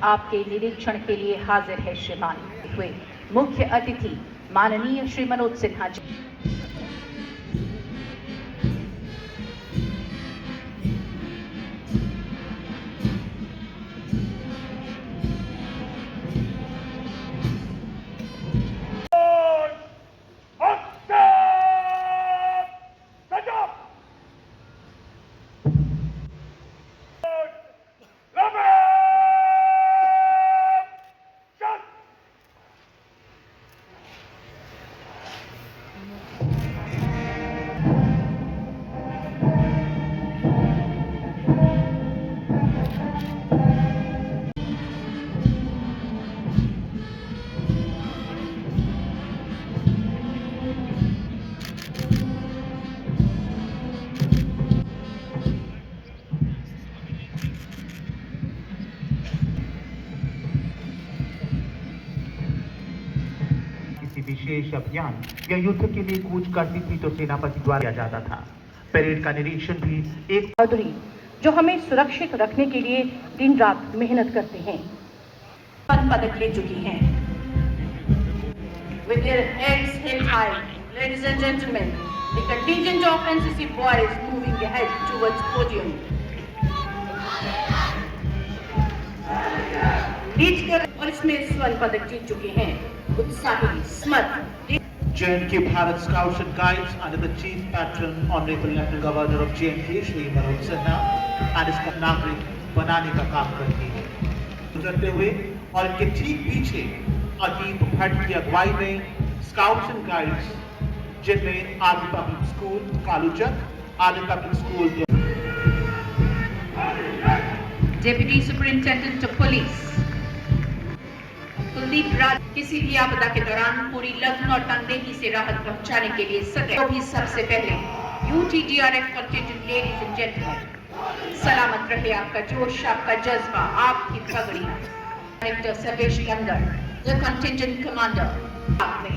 आपके निरीक्षण के लिए हाजिर है श्रीमान हुए मुख्य अतिथि माननीय श्री मनोज सिन्हा जी। विशेष अभियान या युद्ध के लिए कूच करती थी तो सेनापति द्वारा किया जाता था। परेड का निरीक्षण भी एक बहादुरी जो हमें सुरक्षित रखने के लिए दिन रात मेहनत करते हैं पदक ले चुकी हैं। With their heads held high, ladies and gentlemen, the contingent of NCC boys moving ahead towards podium. Lead कर और इसमें स्वर्ण पदक जीत चुके हैं उत्साही स्मृत J&K Bharat Scouts and Guides under the Chief Patron Honorable Lieutenant Governor of J&K Shri Manoj Sinha and इसका नागरिक बनाने का काम करती है। गुजरते हुए और इनके ठीक पीछे अदीप भट्ट की अगुवाई में स्काउट्स एंड गाइड्स जिनमें आदि पब्लिक स्कूल कालूचक, आदि public school deputy superintendent of police Kuldeep Raj किसी भी आपदा के दौरान पूरी लग्न और तनदेही से राहत पहुंचाने के लिए सदैव भी सबसे पहले UTDRF contingent ladies and gentleman सलामत रहे आपका जोश, आपका जज्बा, आपकी पगड़ी। Director Sarvesh Gangar, the contingent commander आपने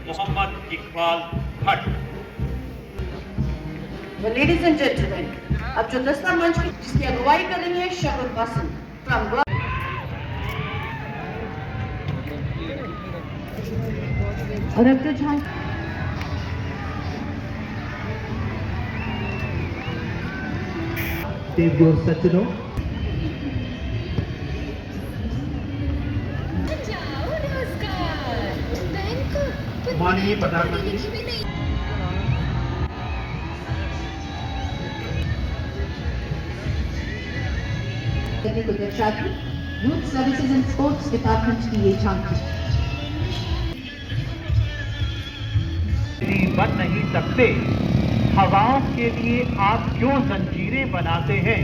Mohammad Iqbal Bhat. Ladies and gentleman, अब जो दस्ता मंच जिसकी अगुवाई कर रही है शगुन वासन फ्रॉम और अब जो झांक देवजोर सज्जनों, माननीय प्रधानमंत्री को दर्शाती youth services and sports department की ये झांकी बन नहीं सकते, हवाओं के लिए आप क्यों जंजीरें बनाते हैं?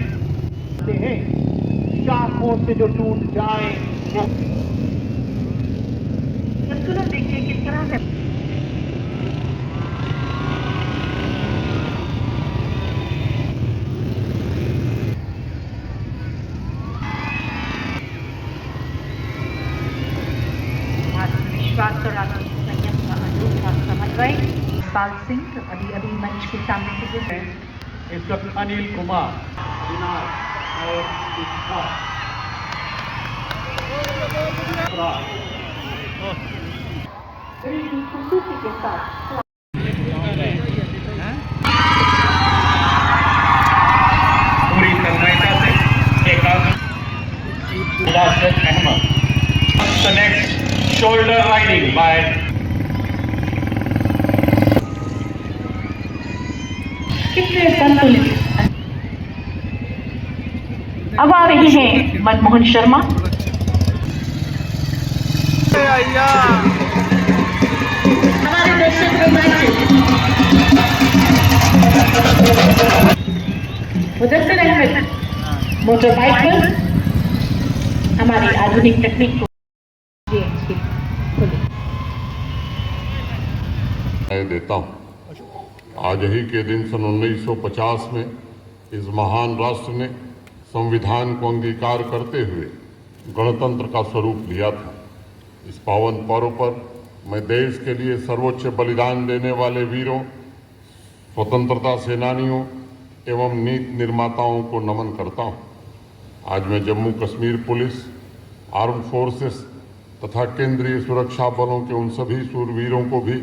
शाखों से जो टूट जाए वो संतुलन देखिए किस तरह से विश्वास और आत्मसंयम का अनूठा समन्वय। पाल सिंह अभी मंच के सामने से गुजरे। इंस्पेक्टर अनिल कुमार खूबसूरती के साथ पूरी तन्मयता से एकाग्र Ahmad. The next shoulder riding by कितने संतुलित अब आ रहे हैं मनमोहन शर्मा। हमारे दर्शक मुदस्सिर अहमद मोटर बाइक पर हमारी आधुनिक तकनीक को देता हूँ। आज ही के दिन सन 1950 में इस महान राष्ट्र ने संविधान को अंगीकार करते हुए गणतंत्र का स्वरूप लिया था। इस पावन पर्व पर मैं देश के लिए सर्वोच्च बलिदान देने वाले वीरों, स्वतंत्रता सेनानियों एवं नीति निर्माताओं को नमन करता हूँ। आज मैं Jammu Kashmir police, arm forces तथा केंद्रीय सुरक्षा बलों के उन सभी शूरवीरों को भी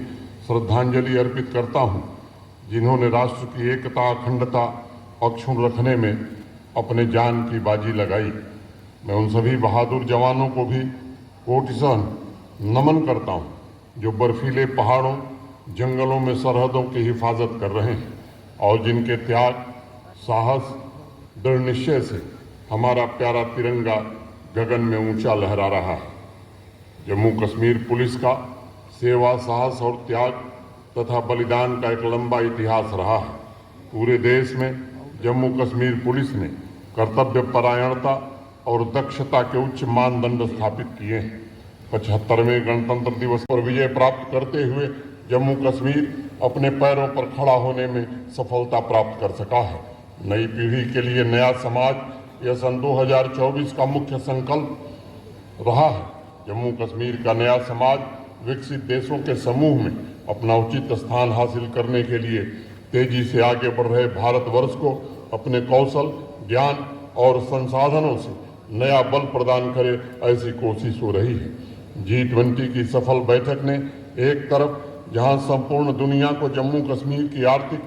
श्रद्धांजलि अर्पित करता हूँ जिन्होंने राष्ट्र की एकता, अखंडता अक्षुण्ण रखने में अपने जान की बाजी लगाई। मैं उन सभी बहादुर जवानों को भी कोटिशः नमन करता हूँ जो बर्फीले पहाड़ों, जंगलों में सरहदों की हिफाजत कर रहे हैं और जिनके त्याग, साहस, दृढ़ निश्चय से हमारा प्यारा तिरंगा गगन में ऊंचा लहरा रहा है। जम्मू कश्मीर पुलिस का सेवा, साहस और त्याग तथा बलिदान का एक लंबा इतिहास रहा है। पूरे देश में जम्मू कश्मीर पुलिस ने कर्तव्य परायणता और दक्षता के उच्च मानदंड स्थापित किए हैं। 75वें गणतंत्र दिवस पर विजय प्राप्त करते हुए जम्मू कश्मीर अपने पैरों पर खड़ा होने में सफलता प्राप्त कर सका है। नई पीढ़ी के लिए नया समाज यह सन 2024 का मुख्य संकल्प रहा है। जम्मू कश्मीर का नया समाज विकसित देशों के समूह में अपना उचित स्थान हासिल करने के लिए तेजी से आगे बढ़ रहे भारतवर्ष को अपने कौशल, ज्ञान और संसाधनों से नया बल प्रदान करे, ऐसी कोशिश हो रही है। G20 की सफल बैठक ने एक तरफ जहां संपूर्ण दुनिया को जम्मू कश्मीर की आर्थिक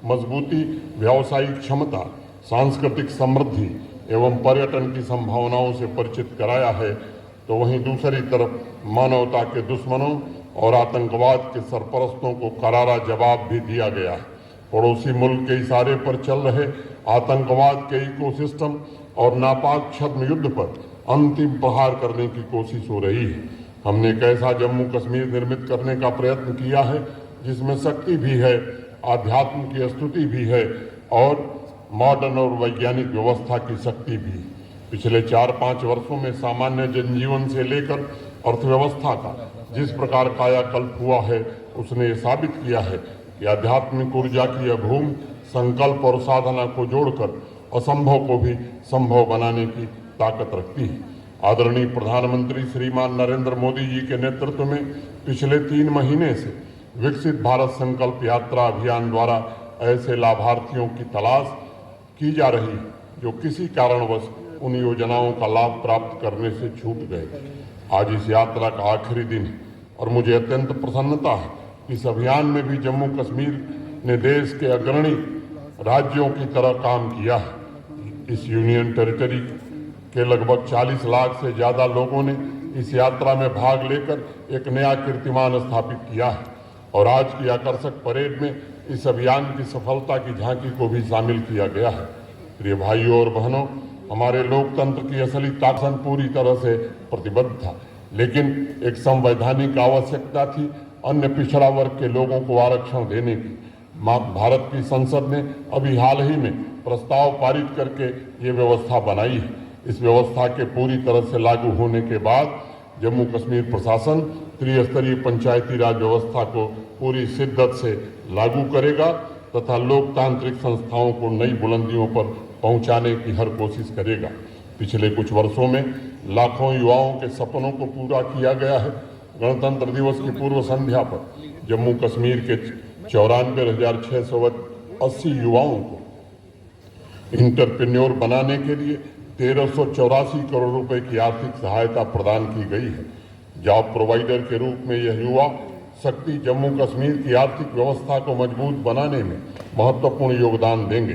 मजबूती, व्यावसायिक क्षमता, सांस्कृतिक समृद्धि एवं पर्यटन की संभावनाओं से परिचित कराया है, तो वहीं दूसरी तरफ मानवता के दुश्मनों और आतंकवाद के सरपरस्तों को करारा जवाब भी दिया गया है। पड़ोसी मुल्क के इशारे पर चल रहे आतंकवाद के इकोसिस्टम और नापाक छद्म युद्ध पर अंतिम प्रहार करने की कोशिश हो रही है। हमने एक ऐसा जम्मू कश्मीर निर्मित करने का प्रयत्न किया है जिसमें शक्ति भी है, आध्यात्म की स्तुति भी है और मॉडर्न और वैज्ञानिक व्यवस्था की शक्ति भी। पिछले 4-5 वर्षों में सामान्य जनजीवन से लेकर अर्थव्यवस्था का जिस प्रकार कायाकल्प हुआ है, उसने ये साबित किया है कि आध्यात्मिक ऊर्जा की अभूम संकल्प और साधना को जोड़कर असंभव को भी संभव बनाने की ताकत रखती है। आदरणीय प्रधानमंत्री श्रीमान नरेंद्र मोदी जी के नेतृत्व में पिछले 3 महीने से विकसित भारत संकल्प यात्रा अभियान द्वारा ऐसे लाभार्थियों की तलाश की जा रही है जो किसी कारणवश उन योजनाओं का लाभ प्राप्त करने से छूट गए। आज इस यात्रा का आखिरी दिन है और मुझे अत्यंत प्रसन्नता है कि इस अभियान में भी जम्मू कश्मीर ने देश के अग्रणी राज्यों की तरह काम किया है। इस यूनियन टेरिटरी के लगभग 40 लाख से ज़्यादा लोगों ने इस यात्रा में भाग लेकर एक नया कीर्तिमान स्थापित किया है और आज की आकर्षक परेड में इस अभियान की सफलता की झांकी को भी शामिल किया गया है। प्रिय भाइयों और बहनों, हमारे लोकतंत्र की असली ताकत पूरी तरह से प्रतिबद्ध था, लेकिन एक संवैधानिक आवश्यकता थी अन्य पिछड़ा वर्ग के लोगों को आरक्षण देने की। भारत की संसद ने अभी हाल ही में प्रस्ताव पारित करके ये व्यवस्था बनाई है। इस व्यवस्था के पूरी तरह से लागू होने के बाद जम्मू कश्मीर प्रशासन त्रिस्तरीय पंचायती राज व्यवस्था को पूरी शिद्दत से लागू करेगा तथा लोकतांत्रिक संस्थाओं को नई बुलंदियों पर पहुंचाने की हर कोशिश करेगा। पिछले कुछ वर्षों में लाखों युवाओं के सपनों को पूरा किया गया है। गणतंत्र दिवस की पूर्व संध्या पर जम्मू कश्मीर के 94,680 युवाओं को इंटरप्रेन्योर बनाने के लिए 1384 करोड़ रुपए की आर्थिक सहायता प्रदान की गई है। जॉब प्रोवाइडर के रूप में यह युवा शक्ति जम्मू कश्मीर की आर्थिक व्यवस्था को मजबूत बनाने में महत्वपूर्ण योगदान देंगे।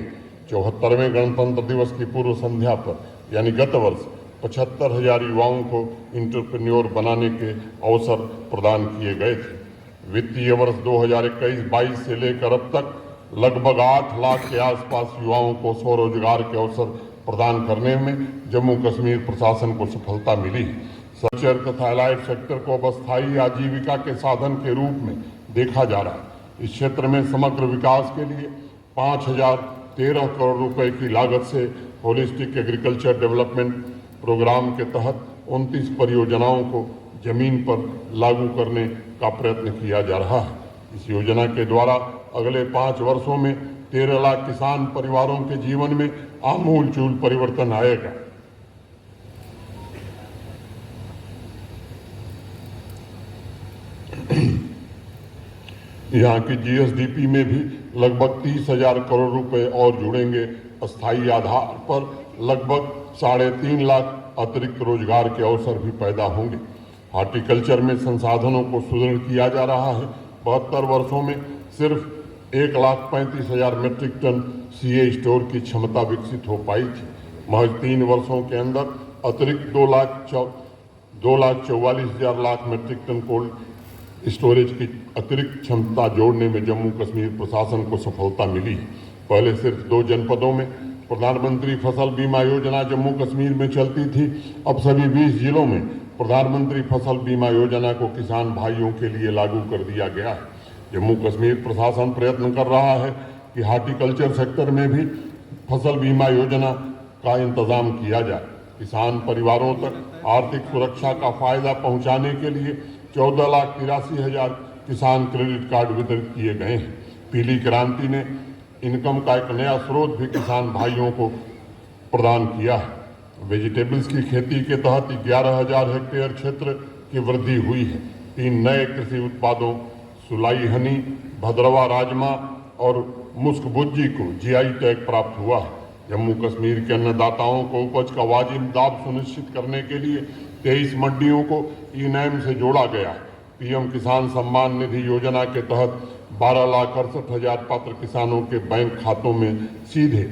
74वें गणतंत्र दिवस की पूर्व संध्या पर यानी गत वर्ष 75,000 युवाओं को इंटरप्रेन्योर बनाने के अवसर प्रदान किए गए थे। वित्तीय वर्ष 2021-22 से लेकर अब तक लगभग 8 लाख के आसपास युवाओं को स्वरोजगार के अवसर प्रदान करने में जम्मू कश्मीर प्रशासन को सफलता मिली। सचर तथा एलाइड सेक्टर को अब स्थायी आजीविका के साधन के रूप में देखा जा रहा है। इस क्षेत्र में समग्र विकास के लिए 5,013 करोड़ रुपए की लागत से होलिस्टिक एग्रीकल्चर डेवलपमेंट प्रोग्राम के तहत 29 परियोजनाओं को जमीन पर लागू करने का प्रयत्न किया जा रहा है। इस योजना के द्वारा अगले 5 वर्षों में 13 लाख किसान परिवारों के जीवन में आमूलचूल परिवर्तन आएगा। यहाँ की जीएसडीपी में भी लगभग 30,000 करोड़ रुपए और जुड़ेंगे। अस्थायी आधार पर लगभग 3.5 लाख अतिरिक्त रोजगार के अवसर भी पैदा होंगे। हॉर्टिकल्चर में संसाधनों को सुदृढ़ किया जा रहा है। 72 वर्षों में सिर्फ 1,35,000 मीट्रिक टन सीए स्टोर की क्षमता विकसित हो पाई थी। महज 3 वर्षों के अंदर अतिरिक्त 2,44,000 lakh metric ton cold storage की अतिरिक्त क्षमता जोड़ने में जम्मू कश्मीर प्रशासन को सफलता मिली है। पहले सिर्फ 2 जनपदों में प्रधानमंत्री फसल बीमा योजना जम्मू कश्मीर में चलती थी। अब सभी 20 जिलों में प्रधानमंत्री फसल बीमा योजना को किसान भाइयों के लिए लागू कर दिया गया है। जम्मू कश्मीर प्रशासन प्रयत्न कर रहा है कि हॉर्टिकल्चर सेक्टर में भी फसल बीमा योजना का इंतजाम किया जाए। किसान परिवारों तक आर्थिक सुरक्षा का फायदा पहुंचाने के लिए 14,83,000 किसान क्रेडिट कार्ड वितरित किए गए हैं। पीली क्रांति ने इनकम का एक नया स्रोत भी किसान भाइयों को प्रदान किया है। वेजिटेबल्स की खेती के तहत 11,000 हेक्टेयर क्षेत्र की वृद्धि हुई है। 3 नए कृषि उत्पादों सुलाई हनी, भद्रवा राजमा और मुस्क भुज्जी को जीआई टैग प्राप्त हुआ है। जम्मू कश्मीर के अन्नदाताओं को उपज का वाजिब दाम सुनिश्चित करने के लिए 23 मंडियों को ई-नैम से जोड़ा गया है। पीएम किसान सम्मान निधि योजना के तहत 12,68,000 पात्र किसानों के बैंक खातों में सीधे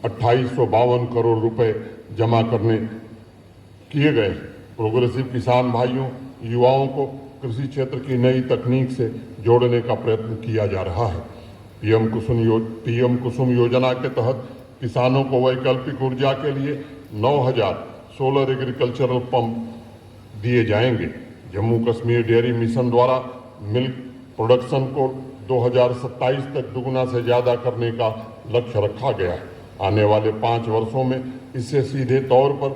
2,852 करोड़ रुपए जमा करने किए गए। प्रोग्रेसिव किसान भाइयों, युवाओं को कृषि क्षेत्र की नई तकनीक से जोड़ने का प्रयत्न किया जा रहा है। पीएम कुसुम योजना के तहत किसानों को वैकल्पिक ऊर्जा के लिए 9,000 सोलर एग्रीकल्चरल पंप दिए जाएंगे। जम्मू कश्मीर डेयरी मिशन द्वारा मिल्क प्रोडक्शन को 2027 तक दुगुना से ज़्यादा करने का लक्ष्य रखा गया है। आने वाले 5 वर्षों में इससे सीधे तौर पर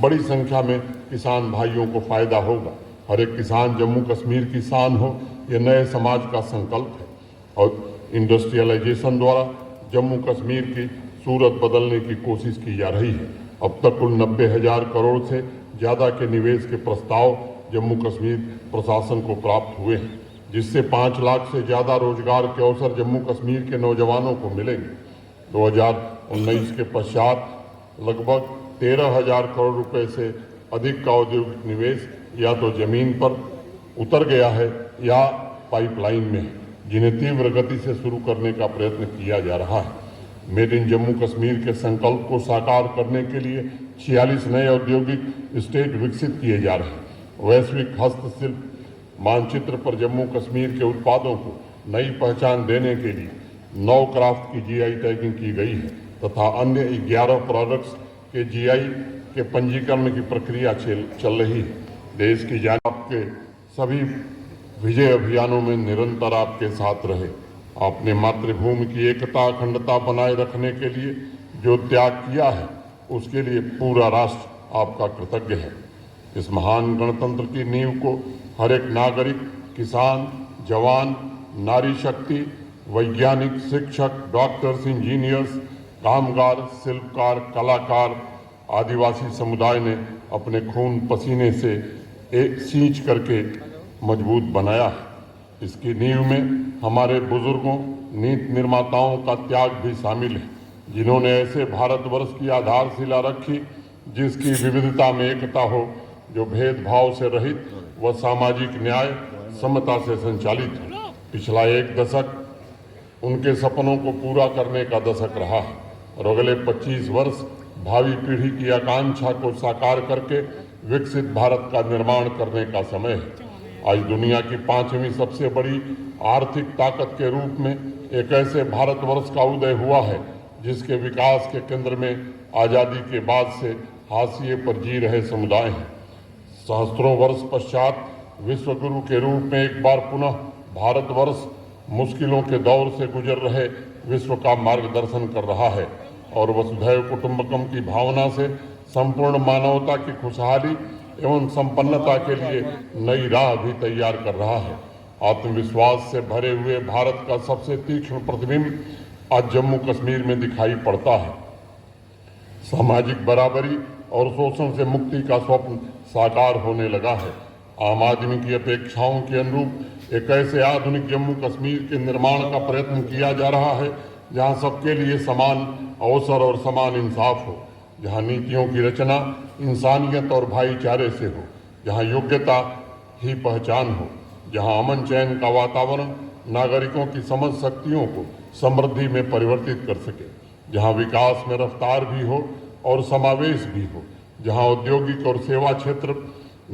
बड़ी संख्या में किसान भाइयों को फायदा होगा। हर एक किसान जम्मू कश्मीर की शान हो, ये नए समाज का संकल्प है। और इंडस्ट्रियलाइजेशन द्वारा जम्मू कश्मीर की सूरत बदलने की कोशिश की जा रही है। अब तक कुल 90,000 करोड़ से ज़्यादा के निवेश के प्रस्ताव जम्मू कश्मीर प्रशासन को प्राप्त हुए हैं, जिससे 5 लाख से ज़्यादा रोजगार के अवसर जम्मू कश्मीर के नौजवानों को मिलेंगे। 2019 के पश्चात लगभग 13,000 करोड़ रुपए से अधिक का औद्योगिक निवेश या तो जमीन पर उतर गया है या पाइपलाइन में है, जिन्हें तीव्र गति से शुरू करने का प्रयत्न किया जा रहा है। मेड इन जम्मू कश्मीर के संकल्प को साकार करने के लिए 46 नए औद्योगिक स्टेट विकसित किए जा रहे हैं। वैश्विक हस्तशिल्प मानचित्र पर जम्मू कश्मीर के उत्पादों को नई पहचान देने के लिए 9 क्राफ्ट की जीआई टैगिंग की गई है तथा अन्य 11 प्रोडक्ट्स के जीआई के पंजीकरण की प्रक्रिया चल रही है। देश की जान आपके सभी विजय अभियानों में निरंतर आपके साथ रहे। आपने मातृभूमि की एकता अखंडता बनाए रखने के लिए जो त्याग किया है, उसके लिए पूरा राष्ट्र आपका कृतज्ञ है। इस महान गणतंत्र की नींव को हर एक नागरिक, किसान, जवान, नारी शक्ति, वैज्ञानिक, शिक्षक, डॉक्टर्स, इंजीनियर्स, कामगार, शिल्पकार, कलाकार, आदिवासी समुदाय ने अपने खून पसीने से सींच करके मजबूत बनाया है। इसकी नींव में हमारे बुजुर्गों, नीति निर्माताओं का त्याग भी शामिल है, जिन्होंने ऐसे भारतवर्ष की आधारशिला रखी जिसकी विविधता में एकता हो, जो भेदभाव से रहित व सामाजिक न्याय समता से संचालित है। पिछला 1 दशक उनके सपनों को पूरा करने का दशक रहा है और अगले 25 वर्ष भावी पीढ़ी की आकांक्षा को साकार करके विकसित भारत का निर्माण करने का समय है। आज दुनिया की 5वीं सबसे बड़ी आर्थिक ताकत के रूप में एक ऐसे भारतवर्ष का उदय हुआ है जिसके विकास के केंद्र में आज़ादी के बाद से हाशिए पर जी रहे समुदाय हैं। सहस्त्रों वर्ष पश्चात विश्व गुरु के रूप में एक बार पुनः भारतवर्ष मुश्किलों के दौर से गुजर रहे विश्व का मार्गदर्शन कर रहा है और वसुधैव कुटुंबकम की भावना से संपूर्ण मानवता की खुशहाली एवं संपन्नता के लिए नई राह भी तैयार कर रहा है। आत्मविश्वास से भरे हुए भारत का सबसे तीक्ष्ण प्रतिबिंब आज जम्मू कश्मीर में दिखाई पड़ता है। सामाजिक बराबरी और शोषण से मुक्ति का स्वप्न साकार होने लगा है। आम आदमी की अपेक्षाओं के अनुरूप एक ऐसे आधुनिक जम्मू कश्मीर के निर्माण का प्रयत्न किया जा रहा है जहां सबके लिए समान अवसर और समान इंसाफ हो, जहां नीतियों की रचना इंसानियत और भाईचारे से हो, जहां योग्यता ही पहचान हो, जहां अमन चैन का वातावरण नागरिकों की समझ शक्तियों को समृद्धि में परिवर्तित कर सके, जहां विकास में रफ्तार भी हो और समावेश भी हो, जहां औद्योगिक और सेवा क्षेत्र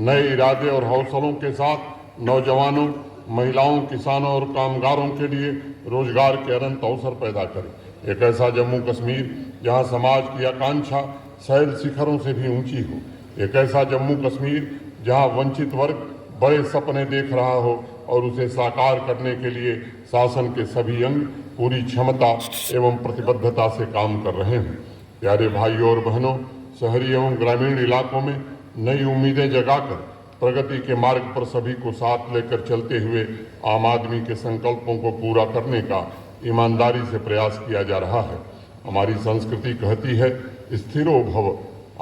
नए इरादे और हौसलों के साथ नौजवानों, महिलाओं, किसानों और कामगारों के लिए रोजगार के अनंत अवसर पैदा करे। एक ऐसा जम्मू कश्मीर जहां समाज की आकांक्षा शैल शिखरों से भी ऊंची हो। एक ऐसा जम्मू कश्मीर जहां वंचित वर्ग बड़े सपने देख रहा हो और उसे साकार करने के लिए शासन के सभी अंग पूरी क्षमता एवं प्रतिबद्धता से काम कर रहे हैं। प्यारे भाइयों और बहनों, शहरी एवं ग्रामीण इलाकों में नई उम्मीदें जगाकर प्रगति के मार्ग पर सभी को साथ लेकर चलते हुए आम आदमी के संकल्पों को पूरा करने का ईमानदारी से प्रयास किया जा रहा है। हमारी संस्कृति कहती है, स्थिरो भव,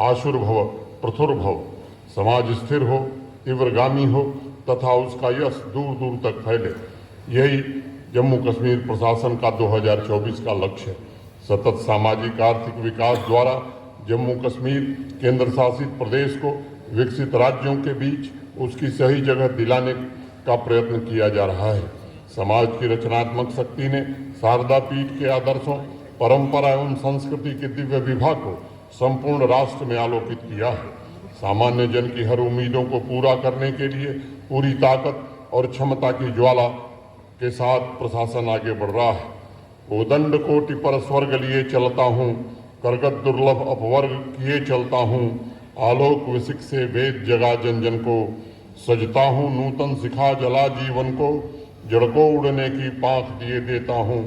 आशुर्भव, प्रथुर्भव। समाज स्थिर हो, तीव्रगामी हो तथा उसका यश दूर दूर तक फैले, यही जम्मू कश्मीर प्रशासन का 2024 का लक्ष्य है। सतत सामाजिक आर्थिक विकास द्वारा जम्मू कश्मीर केंद्र शासित प्रदेश को विकसित राज्यों के बीच उसकी सही जगह दिलाने का प्रयत्न किया जा रहा है। समाज की रचनात्मक शक्ति ने शारदा पीठ के आदर्शों, परंपरा एवं संस्कृति के दिव्य विभा को संपूर्ण राष्ट्र में आलोकित किया है। सामान्य जन की हर उम्मीदों को पूरा करने के लिए पूरी ताकत और क्षमता की ज्वाला के साथ प्रशासन आगे बढ़ रहा है। उदंड कोटि पर स्वर्ग लिए चलता हूँ, करगत दुर्लभ अपवर्ग किए चलता हूँ, आलोक विसिक से वेद जगा जन जन को, सजता हूँ नूतन सिखा जला जीवन को, जड़ को उड़ने की पाँख दिए देता हूँ,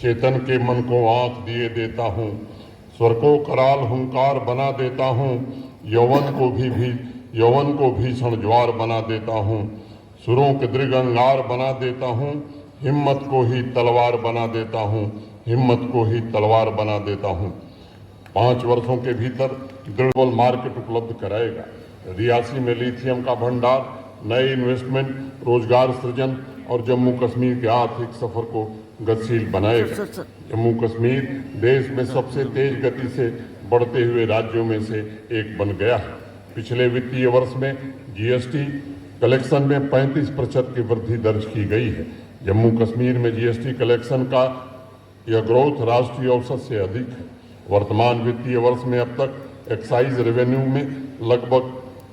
चेतन के मन को आँख दिए देता हूँ, स्वर को कराल हुंकार बना देता हूँ, यौवन को भीषण ज्वार बना देता हूँ, सुरों के दृढ़ अंगार बना देता हूँ, हिम्मत को ही तलवार बना देता हूँ, हिम्मत को ही तलवार बना देता हूँ। 5 वर्षों के भीतर ग्लोबल मार्केट उपलब्ध कराएगा। रियासी में लिथियम का भंडार, नए इन्वेस्टमेंट, रोजगार सृजन और जम्मू कश्मीर के आर्थिक सफर को गतिशील बनाएगा। जम्मू कश्मीर देश में सबसे तेज गति से बढ़ते हुए राज्यों में से एक बन गया है। पिछले वित्तीय वर्ष में जीएसटी कलेक्शन में 35% की वृद्धि दर्ज की गई है। जम्मू कश्मीर में जीएसटी कलेक्शन का यह ग्रोथ राष्ट्रीय औसत से अधिक है। वर्तमान वित्तीय वर्ष में अब तक एक्साइज रेवेन्यू में लगभग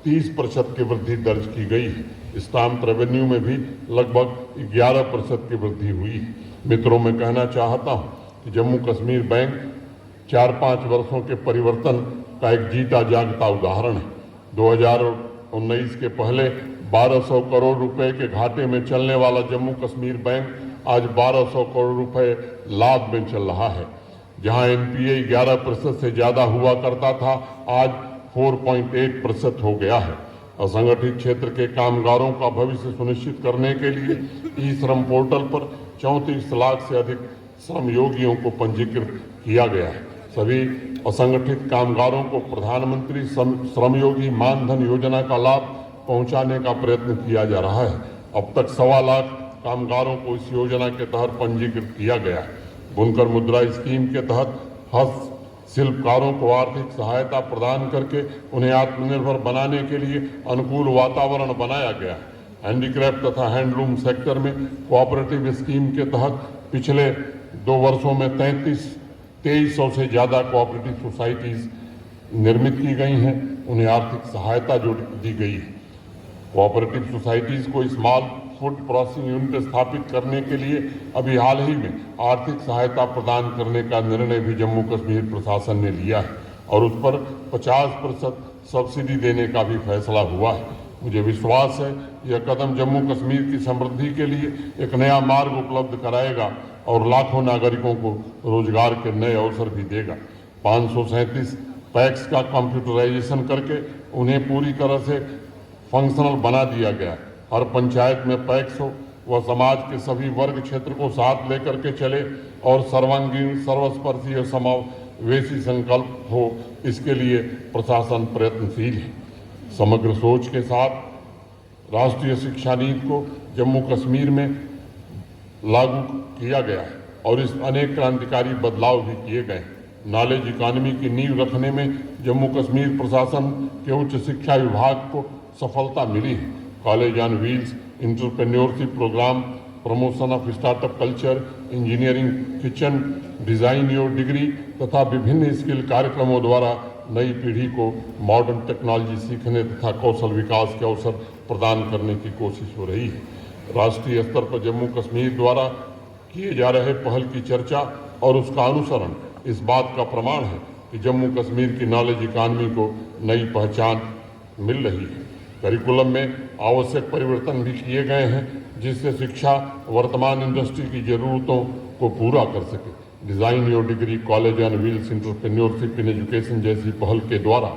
30% की वृद्धि दर्ज की गई है। स्टाम्प रेवेन्यू में भी लगभग 11% की वृद्धि हुई है। मित्रों, मैं कहना चाहता हूं कि जम्मू कश्मीर बैंक 4-5 वर्षों के परिवर्तन का एक जीता जागता उदाहरण है। 2019 के पहले 1200 करोड़ रुपए के घाटे में चलने वाला जम्मू कश्मीर बैंक आज 1200 करोड़ रुपए लाभ में चल रहा है। जहां एनपीए 11% से ज्यादा हुआ करता था, आज 4.8% हो गया है। असंगठित क्षेत्र के कामगारों का भविष्य सुनिश्चित करने के लिए ई श्रम पोर्टल पर 34 लाख से अधिक श्रम योगियों को पंजीकृत किया गया है। सभी असंगठित कामगारों को प्रधानमंत्री श्रम योगी मानधन योजना का लाभ पहुंचाने का प्रयत्न किया जा रहा है। अब तक 1.25 लाख कामगारों को इस योजना के तहत पंजीकृत किया गया है। बुनकर मुद्रा स्कीम के तहत हस्तशिल्पकारों को आर्थिक सहायता प्रदान करके उन्हें आत्मनिर्भर बनाने के लिए अनुकूल वातावरण बनाया गया है। हैंडीक्राफ्ट तथा हैंडलूम सेक्टर में कोऑपरेटिव स्कीम के तहत पिछले 2 वर्षों में 2300 से ज़्यादा कोऑपरेटिव सोसाइटीज निर्मित की गई हैं। उन्हें आर्थिक सहायता जो दी गई है। कोऑपरेटिव सोसाइटीज को स्मॉल फूड प्रोसेसिंग यूनिट स्थापित करने के लिए अभी हाल ही में आर्थिक सहायता प्रदान करने का निर्णय भी जम्मू कश्मीर प्रशासन ने लिया है और उस पर 50% सब्सिडी देने का भी फैसला हुआ है। मुझे विश्वास है यह कदम जम्मू कश्मीर की समृद्धि के लिए एक नया मार्ग उपलब्ध कराएगा और लाखों नागरिकों को रोजगार के नए अवसर भी देगा। 537 पैक्स का कंप्यूटराइजेशन करके उन्हें पूरी तरह से फंक्शनल बना दिया गया। हर पंचायत में पैक्स हो, वह समाज के सभी वर्ग क्षेत्र को साथ लेकर के चले और सर्वांगीण, सर्वस्पर्शी और समावेशी संकल्प हो, इसके लिए प्रशासन प्रयत्नशील है। समग्र सोच के साथ राष्ट्रीय शिक्षा नीति को जम्मू कश्मीर में लागू किया गया है और इस अनेक क्रांतिकारी बदलाव भी किए गए हैं। नॉलेज इकॉनमी की नींव रखने में जम्मू कश्मीर प्रशासन के उच्च शिक्षा विभाग को सफलता मिली है। College on wheels, entrepreneurship program, promotion of startup culture, engineering kitchen, design your degree तथा विभिन्न स्किल कार्यक्रमों द्वारा नई पीढ़ी को मॉडर्न टेक्नोलॉजी सीखने तथा कौशल विकास के अवसर प्रदान करने की कोशिश हो रही है। राष्ट्रीय स्तर पर जम्मू कश्मीर द्वारा किए जा रहे पहल की चर्चा और उसका अनुसरण इस बात का प्रमाण है कि जम्मू कश्मीर की नॉलेज इकॉनमी को नई पहचान मिल रही है। करिकुलम में आवश्यक परिवर्तन भी किए गए हैं जिससे शिक्षा वर्तमान इंडस्ट्री की जरूरतों को पूरा कर सके। Design your degree, college on wheels, entrepreneurship in education जैसी पहल के द्वारा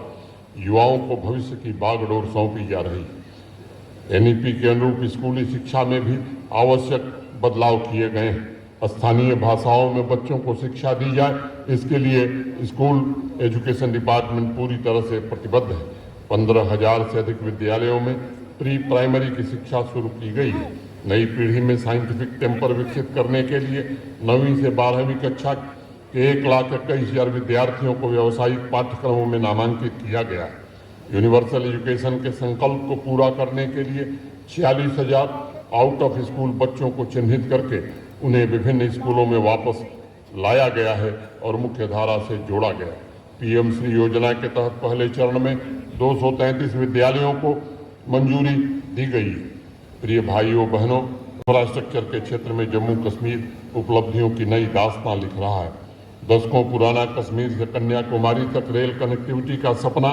युवाओं को भविष्य की बागडोर सौंपी जा रही है। एनईपी के अनुरूप स्कूली शिक्षा में भी आवश्यक बदलाव किए गए हैं। स्थानीय भाषाओं में बच्चों को शिक्षा दी जाए, इसके लिए स्कूल एजुकेशन डिपार्टमेंट पूरी तरह से प्रतिबद्ध है। 15,000 से अधिक विद्यालयों में प्री प्राइमरी की शिक्षा शुरू की गई है। नई पीढ़ी में साइंटिफिक टेम्पर विकसित करने के लिए 9वीं से 12वीं कक्षा के 1,21,000 विद्यार्थियों को व्यावसायिक पाठ्यक्रमों में नामांकित किया गया है। यूनिवर्सल एजुकेशन के संकल्प को पूरा करने के लिए 46,000 आउट ऑफ स्कूल बच्चों को चिन्हित करके उन्हें विभिन्न स्कूलों में वापस लाया गया है और मुख्य धारा से जोड़ा गया है। पीएम श्री योजना के तहत पहले चरण में 233 विद्यालयों को मंजूरी दी गई है। प्रिय भाइयों बहनों, इंफ्रास्ट्रक्चर के क्षेत्र में जम्मू कश्मीर उपलब्धियों की नई दास्तान लिख रहा है। दशकों पुराना कश्मीर से कन्याकुमारी तक रेल कनेक्टिविटी का सपना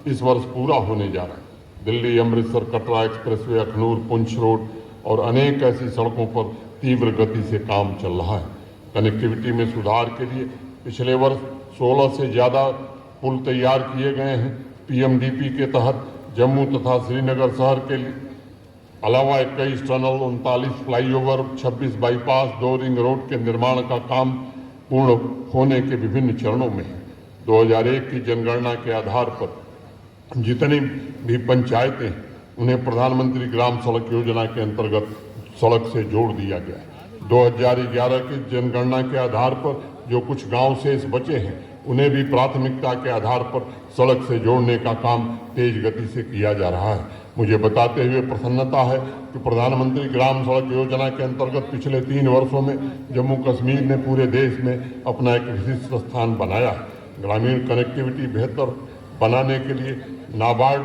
इस वर्ष पूरा होने जा रहा है। दिल्ली अमृतसर कटरा एक्सप्रेसवे, अखनूर पुंछ रोड और अनेक ऐसी सड़कों पर तीव्र गति से काम चल रहा है। कनेक्टिविटी में सुधार के लिए पिछले वर्ष 16 से ज़्यादा पुल तैयार किए गए हैं। पीएमडीपी के तहत जम्मू तथा श्रीनगर शहर के अलावा 21 tunnel, 39 flyover, 26 bypass, 2 ring road के निर्माण का काम पूर्ण होने के विभिन्न चरणों में है। 2001 की जनगणना के आधार पर जितनी भी पंचायतें उन्हें प्रधानमंत्री ग्राम सड़क योजना के अंतर्गत सड़क से जोड़ दिया गया है। 2011 की जनगणना के आधार पर जो कुछ गांव शेष बचे हैं उन्हें भी प्राथमिकता के आधार पर सड़क से जोड़ने का काम तेज गति से किया जा रहा है। मुझे बताते हुए प्रसन्नता है कि प्रधानमंत्री ग्राम सड़क योजना के अंतर्गत पिछले 3 वर्षों में जम्मू कश्मीर ने पूरे देश में अपना एक विशिष्ट स्थान बनाया है। ग्रामीण कनेक्टिविटी बेहतर बनाने के लिए नाबार्ड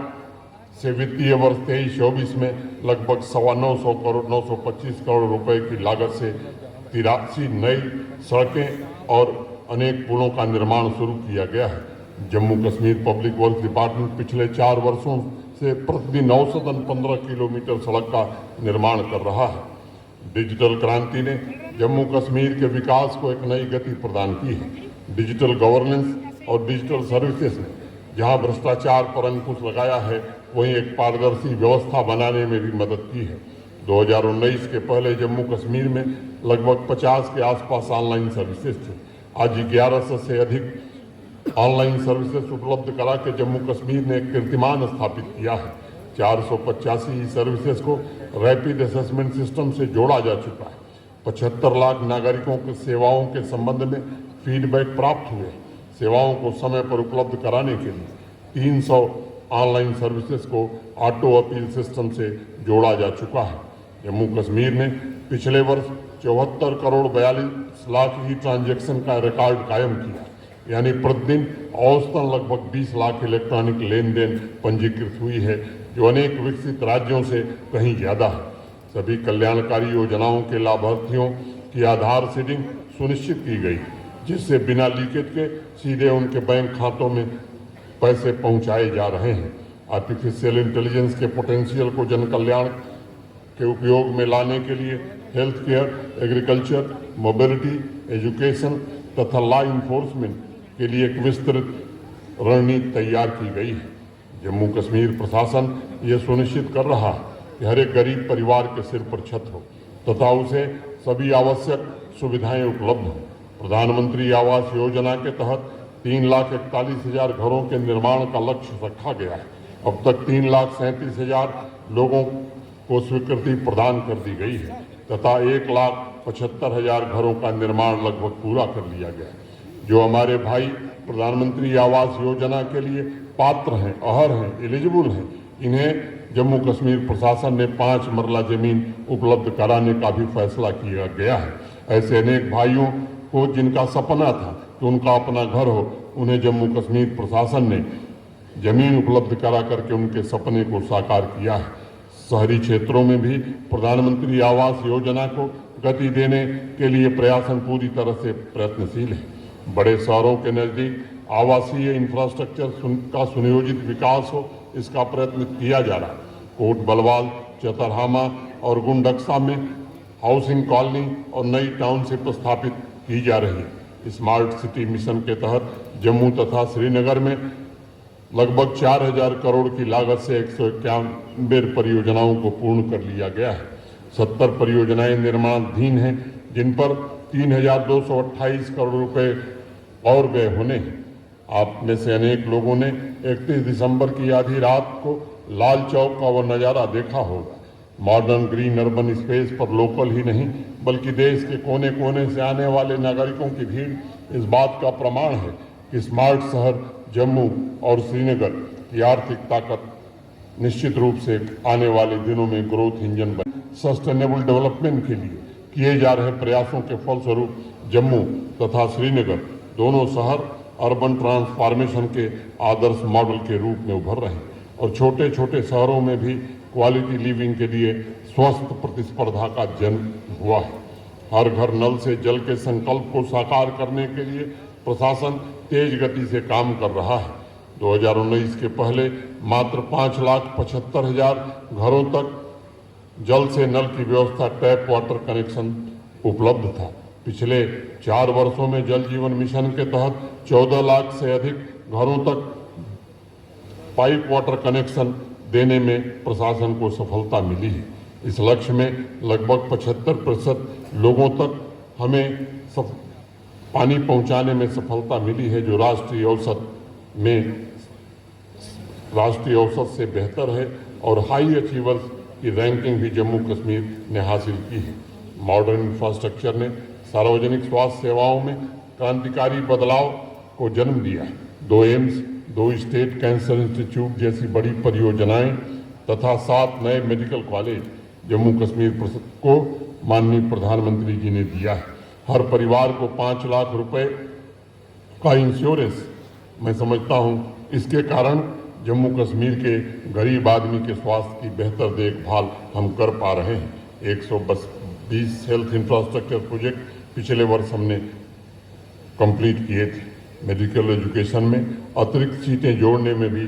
से वित्तीय वर्ष 23-24 में लगभग 925 करोड़ रुपए की लागत से 83 नई सड़कें और अनेक पुलों का निर्माण शुरू किया गया है। Jammu Kashmir public works department पिछले 4 वर्षों से प्रतिदिन औसतन 15 किलोमीटर सड़क का निर्माण कर रहा है। डिजिटल क्रांति ने जम्मू कश्मीर के विकास को एक नई गति प्रदान की है। डिजिटल गवर्नेंस और डिजिटल सर्विसेज ने जहां भ्रष्टाचार पर अंकुश लगाया है, वहीं एक पारदर्शी व्यवस्था बनाने में भी मदद की है। 2019 के पहले जम्मू कश्मीर में लगभग 50 के आसपास ऑनलाइन सर्विसेज थे। आज 1100 से अधिक ऑनलाइन सर्विसेज उपलब्ध करा के जम्मू कश्मीर ने एक कीर्तिमान स्थापित किया है। 485 सर्विसेज को रैपिड असेसमेंट सिस्टम से जोड़ा जा चुका है। 75 लाख नागरिकों की सेवाओं के संबंध में फीडबैक प्राप्त हुए। सेवाओं को समय पर उपलब्ध कराने के लिए 300 ऑनलाइन सर्विसेज को ऑटो अपील सिस्टम से जोड़ा जा चुका है। जम्मू कश्मीर ने पिछले वर्ष 74 करोड़ 42 लाख ई ट्रांजैक्शन का रिकॉर्ड कायम किया, यानी प्रतिदिन औसतन लगभग 20 लाख इलेक्ट्रॉनिक लेन देन पंजीकृत हुई है, जो अनेक विकसित राज्यों से कहीं ज़्यादा है। सभी कल्याणकारी योजनाओं के लाभार्थियों की आधार सीडिंग सुनिश्चित की गई, जिससे बिना लीकेज के सीधे उनके बैंक खातों में पैसे पहुंचाए जा रहे हैं। आर्टिफिशियल इंटेलिजेंस के पोटेंशियल को जन कल्याण के उपयोग में लाने के लिए health care, agriculture, mobility, education तथा लॉ इन्फोर्समेंट के लिए एक विस्तृत रणनीति तैयार की गई है। जम्मू कश्मीर प्रशासन ये सुनिश्चित कर रहा है कि हर एक गरीब परिवार के सिर पर छत हो तथा उसे सभी आवश्यक सुविधाएं उपलब्ध हों। प्रधानमंत्री आवास योजना के तहत 3,41,000 घरों के निर्माण का लक्ष्य रखा गया है। अब तक 3,37,000 लोगों को स्वीकृति प्रदान कर दी गई है तथा 1,75,000 घरों का निर्माण लगभग पूरा कर लिया गया है। जो हमारे भाई प्रधानमंत्री आवास योजना के लिए पात्र हैं, अहर हैं, एलिजिबल हैं, इन्हें जम्मू कश्मीर प्रशासन ने 5 मरला जमीन उपलब्ध कराने का भी फैसला किया गया है। ऐसे अनेक भाइयों को जिनका सपना था कि उनका अपना घर हो, उन्हें जम्मू कश्मीर प्रशासन ने जमीन उपलब्ध करा करके उनके सपने को साकार किया है। शहरी क्षेत्रों में भी प्रधानमंत्री आवास योजना को गति देने के लिए प्रयासन पूरी तरह से प्रयत्नशील है। बड़े शहरों के नज़दीक आवासीय इंफ्रास्ट्रक्चर का सुनियोजित विकास हो, इसका प्रयत्न किया जा रहा है। कोट बलवाल, चतरहामा और गुंडक्सा में हाउसिंग कॉलोनी और नई टाउनशिप स्थापित की जा रही है। स्मार्ट सिटी मिशन के तहत जम्मू तथा श्रीनगर में लगभग 4,000 करोड़ की लागत से 191 परियोजनाओं को पूर्ण कर लिया गया है। 70 परियोजनाएं निर्माणाधीन हैं, जिन पर 3,228 करोड़ रुपए और व्यय होने हैं। आप में से अनेक लोगों ने 31 दिसंबर की आधी रात को लाल चौक का वो नज़ारा देखा होगा। मॉडर्न ग्रीन अर्बन स्पेस पर लोकल ही नहीं बल्कि देश के कोने कोने से आने वाले नागरिकों की भीड़ इस बात का प्रमाण है कि स्मार्ट शहर जम्मू और श्रीनगर की आर्थिक ताकत निश्चित रूप से आने वाले दिनों में ग्रोथ इंजन बने। सस्टेनेबल डेवलपमेंट के लिए किए जा रहे प्रयासों के फलस्वरूप जम्मू तथा श्रीनगर दोनों शहर अर्बन ट्रांसफॉर्मेशन के आदर्श मॉडल के रूप में उभर रहे हैं और छोटे छोटे शहरों में भी क्वालिटी लिविंग के लिए स्वस्थ प्रतिस्पर्धा का जन्म हुआ है। हर घर नल से जल के संकल्प को साकार करने के लिए प्रशासन तेज गति से काम कर रहा है। 2019 के पहले मात्र 5,75,000 घरों तक जल से नल की व्यवस्था, टैप वाटर कनेक्शन उपलब्ध था। पिछले 4 वर्षों में जल जीवन मिशन के तहत 14 लाख से अधिक घरों तक पाइप वाटर कनेक्शन देने में प्रशासन को सफलता मिली है। इस लक्ष्य में लगभग 75% लोगों तक हमें पानी पहुंचाने में सफलता मिली है, जो राष्ट्रीय औसत से बेहतर है और हाई अचीवर्स की रैंकिंग भी जम्मू कश्मीर ने हासिल की है। मॉडर्न इंफ्रास्ट्रक्चर ने सार्वजनिक स्वास्थ्य सेवाओं में क्रांतिकारी बदलाव को जन्म दिया है। 2 एम्स, 2 स्टेट कैंसर इंस्टीट्यूट जैसी बड़ी परियोजनाएं तथा 7 नए मेडिकल कॉलेज जम्मू कश्मीर को माननीय प्रधानमंत्री जी ने दिया है। हर परिवार को 5 लाख रुपए का इंश्योरेंस, मैं समझता हूं इसके कारण जम्मू कश्मीर के गरीब आदमी के स्वास्थ्य की बेहतर देखभाल हम कर पा रहे हैं। 120 हेल्थ इंफ्रास्ट्रक्चर प्रोजेक्ट पिछले वर्ष हमने कंप्लीट किए थे। मेडिकल एजुकेशन में अतिरिक्त सीटें जोड़ने में भी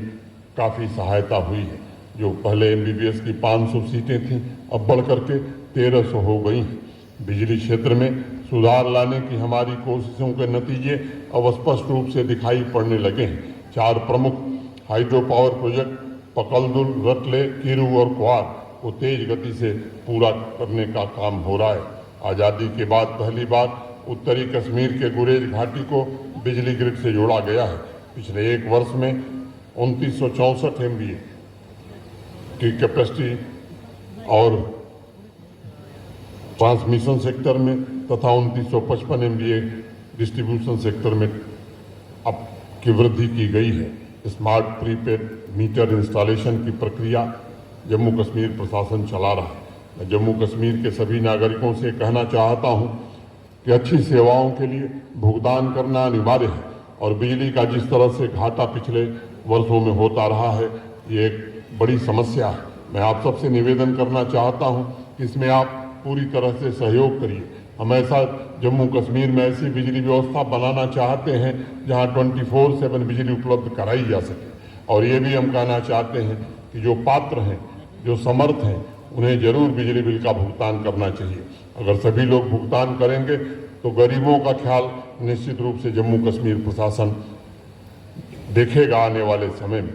काफ़ी सहायता हुई है। जो पहले MBBS की 500 सीटें थीं, अब बढ़ करके 1300 हो गई हैं। बिजली क्षेत्र में सुधार लाने की हमारी कोशिशों के नतीजे अब स्पष्ट रूप से दिखाई पड़ने लगे हैं। 4 प्रमुख hydro power project Pakaldul, रटले, Kiru और क्वार को तेज गति से पूरा करने का काम हो रहा है। आज़ादी के बाद पहली बार उत्तरी कश्मीर के गुरेज घाटी को बिजली ग्रिड से जोड़ा गया है। पिछले 1 वर्ष में 2964 MVA की कैपेसिटी और ट्रांसमिशन सेक्टर में तथा 2955 MVA डिस्ट्रीब्यूशन सेक्टर में अब की वृद्धि की गई है। स्मार्ट प्रीपेड मीटर इंस्टॉलेशन की प्रक्रिया जम्मू कश्मीर प्रशासन चला रहा है। मैं जम्मू कश्मीर के सभी नागरिकों से कहना चाहता हूं कि अच्छी सेवाओं के लिए भुगतान करना अनिवार्य है और बिजली का जिस तरह से घाटा पिछले वर्षों में होता रहा है, ये एक बड़ी समस्या है। मैं आप सबसे निवेदन करना चाहता हूं कि इसमें आप पूरी तरह से सहयोग करिए। हम ऐसा जम्मू कश्मीर में ऐसी बिजली व्यवस्था बनाना चाहते हैं जहां 24/7 बिजली उपलब्ध कराई जा सके। और ये भी हम कहना चाहते हैं कि जो पात्र हैं, जो समर्थ हैं, उन्हें जरूर बिजली बिल का भुगतान करना चाहिए। अगर सभी लोग भुगतान करेंगे तो गरीबों का ख्याल निश्चित रूप से जम्मू कश्मीर प्रशासन देखेगा। आने वाले समय में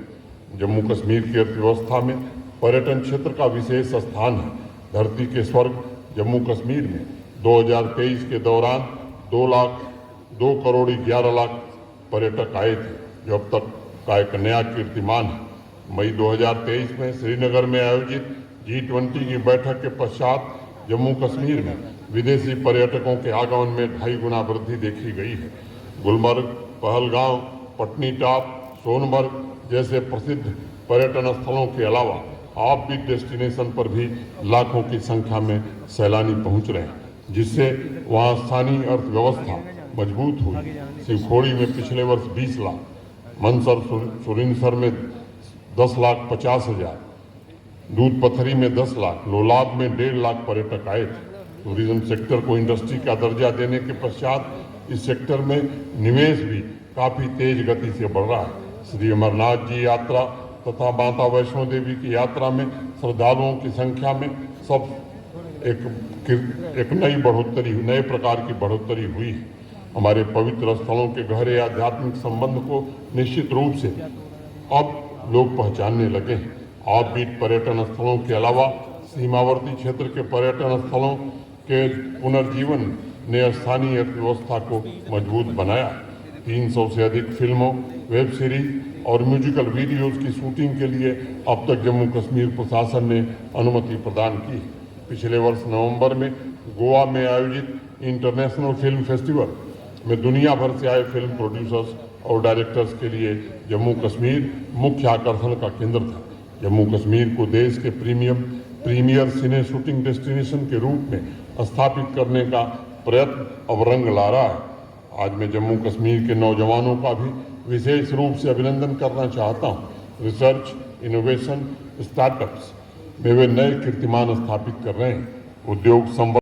जम्मू कश्मीर की अर्थव्यवस्था में पर्यटन क्षेत्र का विशेष स्थान है। धरती के स्वर्ग जम्मू कश्मीर में 2023 के दौरान 2 करोड़ 11 लाख पर्यटक आए थे, जो अब तक का एक नया कीर्तिमान है। मई 2023 में श्रीनगर में आयोजित G20 की बैठक के पश्चात जम्मू कश्मीर में विदेशी पर्यटकों के आगमन में 2.5 गुना वृद्धि देखी गई है। गुलमर्ग, पहलगांव, पटनी टॉप, सोनमर्ग जैसे प्रसिद्ध पर्यटन स्थलों के अलावा ऑफबीट डेस्टिनेशन पर भी लाखों की संख्या में सैलानी पहुंच रहे हैं, जिससे वहां स्थानीय अर्थव्यवस्था मजबूत हुई। शिवखोड़ी में पिछले वर्ष 20 लाख, मनसर सुरिनसर में 10,50,000, दूध पथरी में 10 लाख, लोलाब में 1.5 लाख पर्यटक आए थे। टूरिज्म सेक्टर को इंडस्ट्री का दर्जा देने के पश्चात इस सेक्टर में निवेश भी काफी तेज गति से बढ़ रहा है। श्री अमरनाथ जी यात्रा तथा माता वैष्णो देवी की यात्रा में श्रद्धालुओं की संख्या में सब एक नए प्रकार की बढ़ोतरी हुई है। हमारे पवित्र स्थलों के गहरे आध्यात्मिक संबंध को निश्चित रूप से अब लोग पहचानने लगे हैं। ऑफबीट पर्यटन स्थलों के अलावा सीमावर्ती क्षेत्र के पर्यटन स्थलों के पुनर्जीवन ने स्थानीय अर्थव्यवस्था को मजबूत बनाया। 300 से अधिक फिल्मों, वेब सीरीज और म्यूजिकल वीडियोज की शूटिंग के लिए अब तक जम्मू कश्मीर प्रशासन ने अनुमति प्रदान की। पिछले वर्ष नवंबर में गोवा में आयोजित इंटरनेशनल फिल्म फेस्टिवल में दुनिया भर से आए फिल्म प्रोड्यूसर्स और डायरेक्टर्स के लिए जम्मू कश्मीर मुख्य आकर्षण का केंद्र था। जम्मू कश्मीर को देश के प्रीमियर सिने शूटिंग डेस्टिनेशन के रूप में स्थापित करने का प्रयत्न अब रंग ला रहा है। आज मैं जम्मू कश्मीर के नौजवानों का भी विशेष रूप से अभिनंदन करना चाहता हूँ। रिसर्च, इनोवेशन, स्टार्टअप्स में वे नए कीर्तिमान स्थापित कर रहे हैं। उद्योग संवर्धन